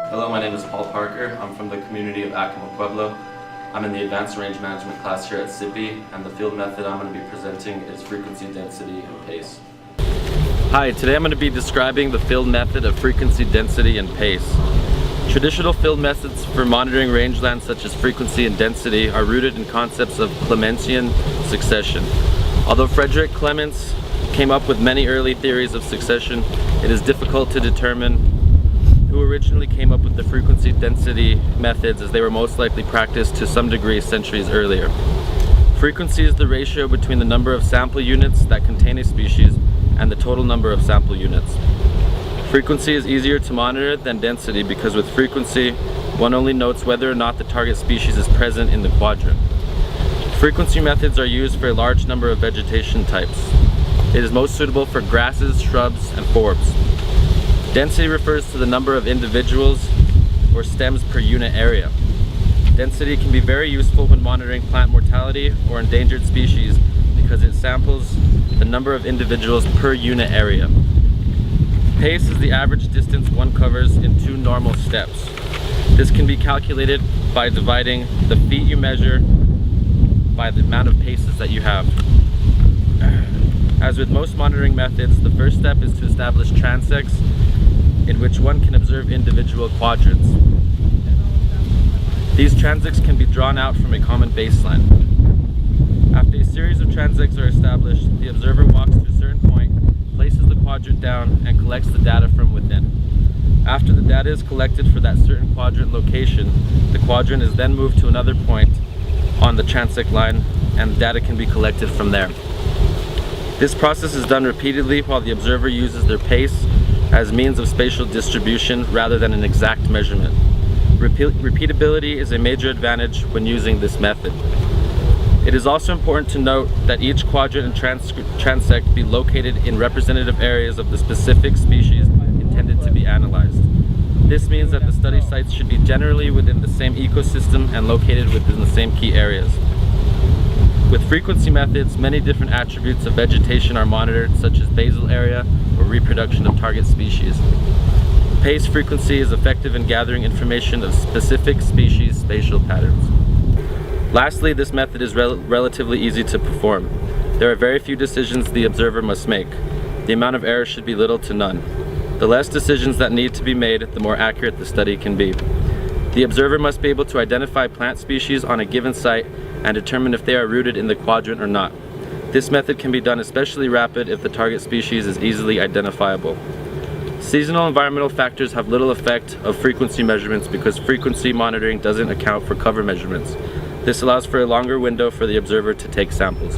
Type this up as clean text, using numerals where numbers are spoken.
Hello, my name is Paul Parker. I'm from the community of Acoma Pueblo. I'm in the Advanced Range Management class here at SIPI, and the field method I'm going to be presenting is frequency, density, and pace. Hi, today I'm going to be describing the field method of frequency, density, and pace. Traditional field methods for monitoring rangeland such as frequency and density are rooted in concepts of Clementian succession. Although Frederick Clements came up with many early theories of succession, it is difficult to determine who originally came up with the frequency density methods, as they were most likely practiced to some degree centuries earlier. Frequency is the ratio between the number of sample units that contain a species and the total number of sample units. Frequency is easier to monitor than density because with frequency, one only notes whether or not the target species is present in the quadrant. Frequency methods are used for a large number of vegetation types. It is most suitable for grasses, shrubs, and forbs. Density refers to the number of individuals or stems per unit area. Density can be very useful when monitoring plant mortality or endangered species because it samples the number of individuals per unit area. Pace is the average distance one covers in 2 normal steps. This can be calculated by dividing the feet you measure by the amount of paces that you have. As with most monitoring methods, the first step is to establish transects in which one can observe individual quadrants. These transects can be drawn out from a common baseline. After a series of transects are established, the observer walks to a certain point, places the quadrant down, and collects the data from within. After the data is collected for that certain quadrant location, the quadrant is then moved to another point on the transect line, and the data can be collected from there. This process is done repeatedly while the observer uses their pace as means of spatial distribution rather than an exact measurement. Repeatability is a major advantage when using this method. It is also important to note that each quadrant and transect be located in representative areas of the specific species intended to be analyzed. This means that the study sites should be generally within the same ecosystem and located within the same key areas. With frequency methods, many different attributes of vegetation are monitored, such as basal area or reproduction of target species. Pace frequency is effective in gathering information of specific species spatial patterns. Lastly, this method is relatively easy to perform. There are very few decisions the observer must make. The amount of error should be little to none. The less decisions that need to be made, the more accurate the study can be. The observer must be able to identify plant species on a given site and determine if they are rooted in the quadrant or not. This method can be done especially rapid if the target species is easily identifiable. Seasonal environmental factors have little effect of frequency measurements because frequency monitoring doesn't account for cover measurements. This allows for a longer window for the observer to take samples.